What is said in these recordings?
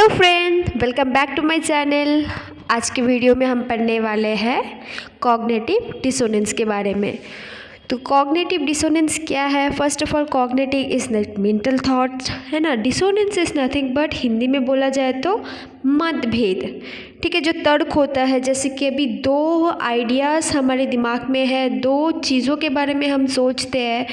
Hello friend, welcome back to my channel. आज के video में हम पढ़ने वाले हैं कॉग्निटिव डिसोनेंस के बारे में। तो कॉग्निटिव डिसोनेंस क्या है? First of all, cognitive is mental thoughts, है ना। Dissonance is nothing but, Hindi में बोला जाए तो मतभेद, ठीक है। जो तर्क होता है, जैसे कि अभी दो आइडियाज़ हमारे दिमाग में है, दो चीज़ों के बारे में हम सोचते हैं।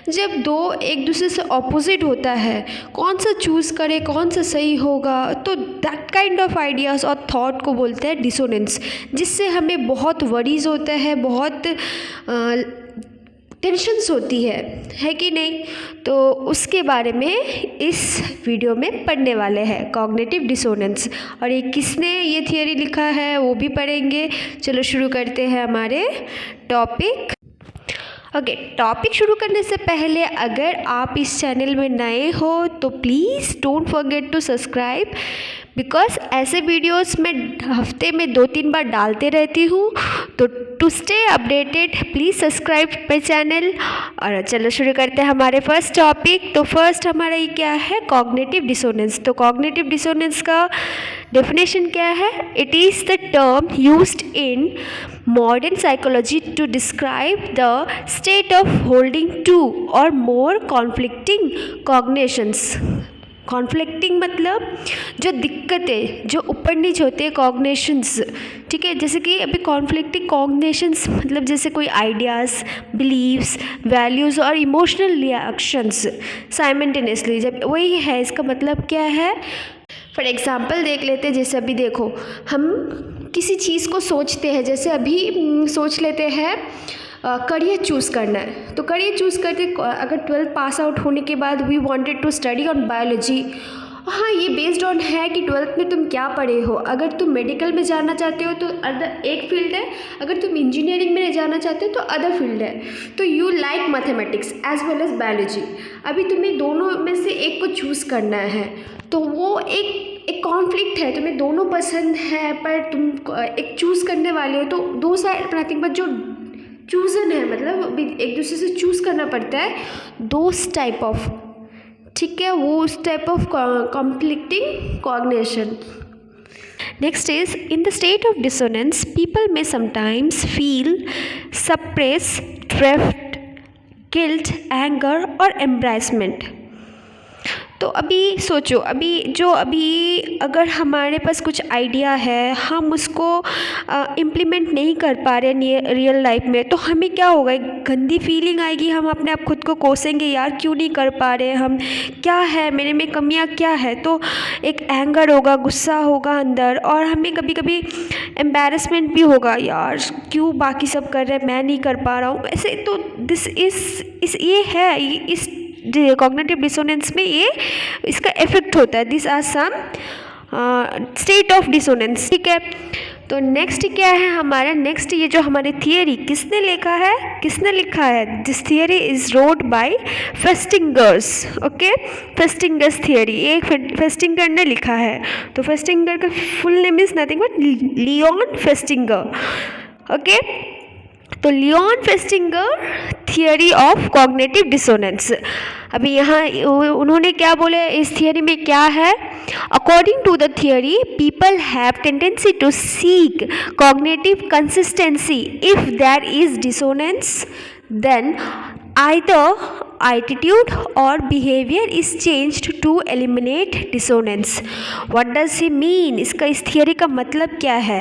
जब दो एक दूसरे से ऑपोजिट होता है, कौन सा चूज़ करें, कौन सा सही होगा, तो दैट काइंड ऑफ आइडियाज़ और थॉट को बोलते हैं डिसोनेंस, जिससे हमें बहुत वरीज होता है, बहुत टेंशन्स होती है कि नहीं। तो उसके बारे में इस वीडियो में पढ़ने वाले हैं, कॉग्निटिव डिसोनेंस। और ये किसने ये थियोरी लिखा है वो भी पढ़ेंगे। चलो शुरू करते हैं हमारे टॉपिक। ओके, टॉपिक शुरू करने से पहले अगर आप इस चैनल में नए हो तो please don't forget to subscribe, because ऐसे वीडियोस मैं हफ्ते में 2-3 बार डालते रहती हूँ। तो to stay updated please subscribe my channel. और चलो शुरू करते हैं हमारे फर्स्ट टॉपिक। तो फर्स्ट हमारा ये क्या है? Cognitive dissonance. तो कॉग्निटिव डिसोनेंस का डेफिनेशन क्या है? It is the term used in modern psychology to describe the state of holding two or more conflicting cognitions. Conflicting मतलब जो दिक्कतें, जो ऊपर नीचे होते हैं कॉग्निशंस, ठीक है। जैसे कि अभी कॉन्फ्लिक्टिंग कॉग्निशंस मतलब जैसे कोई आइडियाज़, बिलीव्स, वैल्यूज़ और इमोशनल रिएक्शंस साइमल्टेनियसली, जब वही है, इसका मतलब क्या है? फॉर एग्ज़ाम्पल देख लेते हैं। जैसे अभी देखो, हम किसी चीज़ को सोचते हैं, जैसे अभी सोच लेते हैं करियर चूज़ करना है। तो करियर चूज़ करते, अगर 12th पास आउट होने के बाद we wanted to study on biology. हाँ, ये बेस्ड ऑन है कि 12th में तुम क्या पढ़े हो। अगर तुम मेडिकल में जाना चाहते हो तो अदर एक फील्ड है, अगर तुम इंजीनियरिंग में जाना चाहते हो तो अदर फील्ड है। तो you like mathematics as well as biology. अभी तुम्हें दोनों में से एक को चूज़ करना है, तो वो एक कॉन्फ्लिक्ट है। तुम्हें दोनों पसंद है पर तुम एक चूज़ करने वाले हो। तो दो साइड नथिंग बट जो चूज़न है, मतलब एक दूसरे से चूज़ करना पड़ता है, दोस टाइप ऑफ, ठीक है, वो उस type of conflicting cognition. Next is, in the state of dissonance, people may sometimes feel suppressed, drift, guilt, anger or embarrassment. तो अभी सोचो, अभी अगर हमारे पास कुछ आइडिया है, हम उसको इम्प्लीमेंट नहीं कर पा रहे रियल लाइफ में, तो हमें क्या होगा? एक गंदी फीलिंग आएगी, हम अपने आप खुद को कोसेंगे, यार क्यों नहीं कर पा रहे हम, क्या है मेरे में, कमियां क्या है। तो एक एंगर होगा, गुस्सा होगा अंदर, और हमें कभी कभी एम्बैरेसमेंट भी होगा, यार क्यों बाकी सब कर रहे हैं, मैं नहीं कर पा रहा हूँ ऐसे। तो दिस इस ये है, इस कॉग्निटिव डिसोनेंस में ये इसका इफेक्ट होता है। This are some state of dissonance, ठीक है। तो नेक्स्ट क्या है हमारा? नेक्स्ट ये जो हमारी थियरी किसने लिखा है? This theory is wrote by Festinger's. Okay, Festinger's theory, एक फेस्टिंगर ने लिखा है। तो फेस्टिंगर का full name is nothing but Leon Festinger. Okay, तो Leon Festinger theory of cognitive dissonance. अभी यहाँ उन्होंने क्या बोले, इस थियरी में क्या है? According to the theory, people have tendency to seek cognitive consistency. If there is dissonance, then either attitude or behavior is changed to eliminate dissonance. What does he mean? इसका इस थियरी का मतलब क्या है?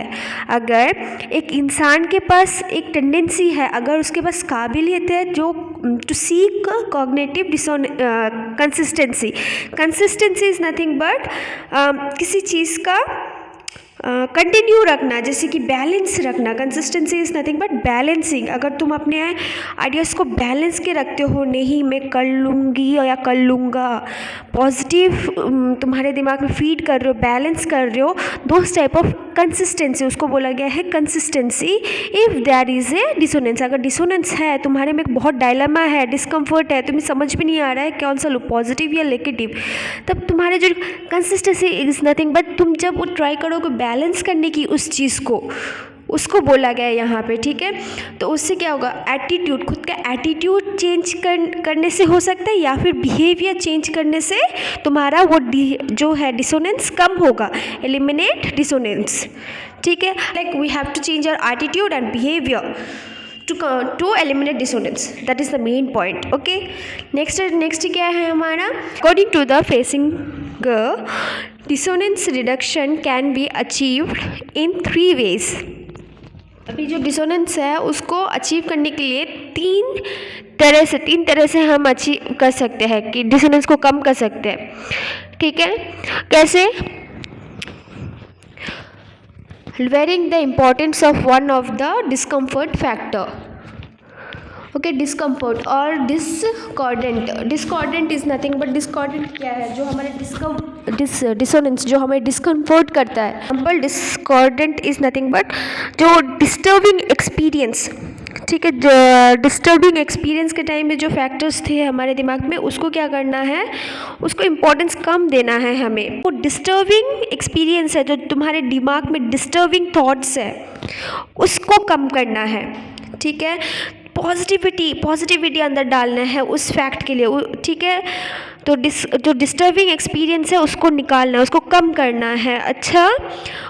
अगर एक इंसान के पास एक टेंडेंसी है, अगर उसके पास काबिलियत है जो to seek cognitive consistency is nothing but किसी चीज़ का कंटिन्यू रखना, जैसे कि बैलेंस रखना। Consistency is nothing but balancing. अगर तुम अपने आइडियाज़ को बैलेंस के रखते हो, नहीं मैं कर लूँगी या कर लूँगा, पॉजिटिव तुम्हारे दिमाग में फीड कर रहे हो, बैलेंस कर रहे हो, दोस टाइप ऑफ कंसिस्टेंसी, उसको बोला गया है consistency. If there is a dissonance, अगर डिसोनेंस है, तुम्हारे में बहुत डायलेमा है, डिस्कम्फर्ट है, तुम्हें समझ में नहीं आ रहा है कौन सा लो, पॉजिटिव या नेगेटिव, तब तुम्हारे जो कंसिस्टेंसी इज़ नथिंग बट तुम जब वो ट्राई करोगे बैलेंस करने की उस चीज़ को, उसको बोला गया है यहाँ पे, ठीक है। तो उससे क्या होगा, एटीट्यूड, खुद का एटीट्यूड चेंज करने से हो सकता है, या फिर बिहेवियर चेंज करने से तुम्हारा वो जो है डिसोनेंस कम होगा, एलिमिनेट डिसोनेंस, ठीक है। Like we have to change our attitude and behaviour to eliminate dissonance. That is the main point. Okay, next क्या है हमारा, according to the facing dissonance reduction can be achieved in 3 ways. अभी जो dissonance है उसको achieve करने के लिए तीन तरह से हम अचीव कर सकते हैं कि डिसोनेंस को कम कर सकते हैं, ठीक है। कैसे? varying the importance of one of the discomfort factor. Okay, discomfort और discordant is nothing but discordant क्या है, जो हमारे डिसोनेंस जो हमें डिस्कम्फर्ट करता है। Example, discordant is nothing but जो डिस्टर्बिंग एक्सपीरियंस, ठीक है। डिस्टर्बिंग एक्सपीरियंस के टाइम में जो फैक्टर्स थे हमारे दिमाग में, उसको क्या करना है, उसको इम्पोर्टेंस कम देना है हमें। वो डिस्टर्बिंग एक्सपीरियंस है, जो तुम्हारे दिमाग में डिस्टर्बिंग थॉट्स है, उसको कम करना है, ठीक है। पॉजिटिविटी अंदर डालना है उस फैक्ट के लिए, ठीक है। तो जो डिस्टर्बिंग एक्सपीरियंस है उसको निकालना है, उसको कम करना है, अच्छा,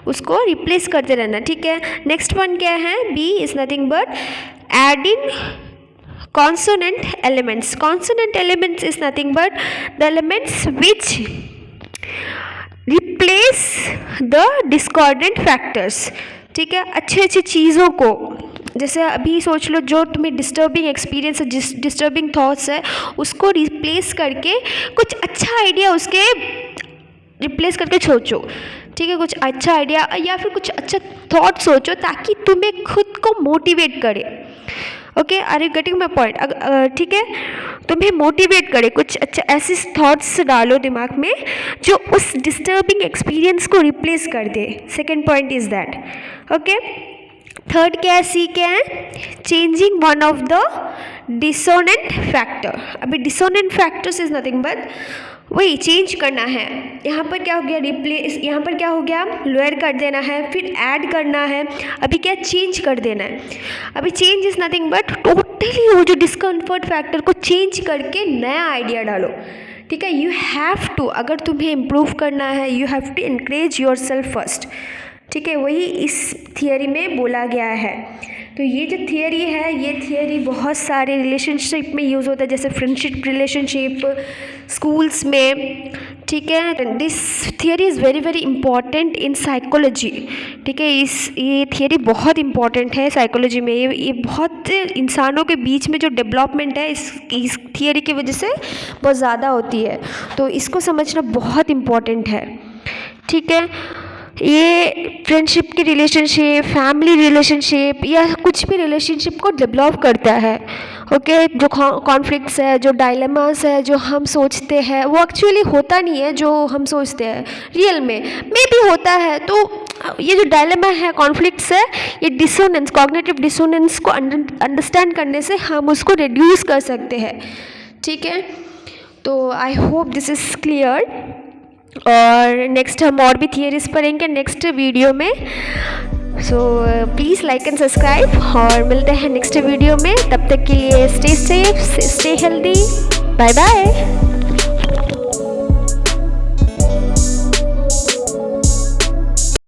उसको रिप्लेस करते रहना, ठीक है। नेक्स्ट वन क्या है, B is nothing but adding consonant elements. Consonant elements is nothing but the elements which replace the discordant factors, ठीक है। अच्छी चीज़ों को, जैसे अभी सोच लो जो तुम्हें डिस्टर्बिंग एक्सपीरियंस है, डिस्टर्बिंग थॉट्स है, उसको रिप्लेस करके कुछ अच्छा आइडिया उसके रिप्लेस करके सोचो, ठीक है। कुछ अच्छा आइडिया या फिर कुछ अच्छा थॉट सोचो ताकि तुम्हें खुद को मोटिवेट करे। Okay, are you getting my point? ठीक है, तुम्हें मोटिवेट करे, कुछ अच्छा ऐसे थॉट्स डालो दिमाग में जो उस डिस्टर्बिंग एक्सपीरियंस को रिप्लेस कर दे। Second point is that. Okay, third क्या है, सी क्या है, changing one of the dissonant factor. अभी dissonant factors is nothing but वही चेंज करना है। यहाँ पर क्या हो गया, रिप्लेस, यहाँ पर क्या हो गया, लोअर कर देना है, फिर ऐड करना है, अभी क्या चेंज कर देना है। अभी change is nothing but totally वो जो डिस्कम्फर्ट फैक्टर को चेंज करके नया आइडिया डालो, ठीक है। यू हैव टू, अगर तुम्हें इम्प्रूव करना है, you have to encourage yourself first, ठीक है। वही इस थियोरी में बोला गया है। तो ये जो थियोरी है, ये थियोरी बहुत सारे रिलेशनशिप में यूज़ होता है, जैसे फ्रेंडशिप रिलेशनशिप, स्कूल्स में, ठीक है। This theory is very very important in psychology, ठीक है। ये थियोरी बहुत इंपॉर्टेंट है साइकोलॉजी में। ये बहुत इंसानों के बीच में जो डेवलपमेंट है इस थियोरी की वजह से बहुत ज़्यादा होती है। तो इसको समझना बहुत इम्पॉर्टेंट है, ठीक है। ये फ्रेंडशिप की रिलेशनशिप, फैमिली रिलेशनशिप या कुछ भी रिलेशनशिप को डेवलप करता है। ओके, जो कॉन्फ्लिक्ट्स है, जो डायलेमास है, जो हम सोचते हैं वो एक्चुअली होता नहीं है जो हम सोचते हैं, रियल में मे भी होता है। तो ये जो डायलेमा है, कॉन्फ्लिक्ट्स है, ये डिसोनेंस, कॉग्निटिव डिसोनेंस को अंडरस्टैंड करने से हम उसको रिड्यूस कर सकते हैं, ठीक है। तो I hope this is clear. और नेक्स्ट हम और भी थियरीज पढ़ेंगे नेक्स्ट वीडियो में। So please like and subscribe, और मिलते हैं नेक्स्ट वीडियो में। तब तक के लिए stay safe, stay healthy, bye bye.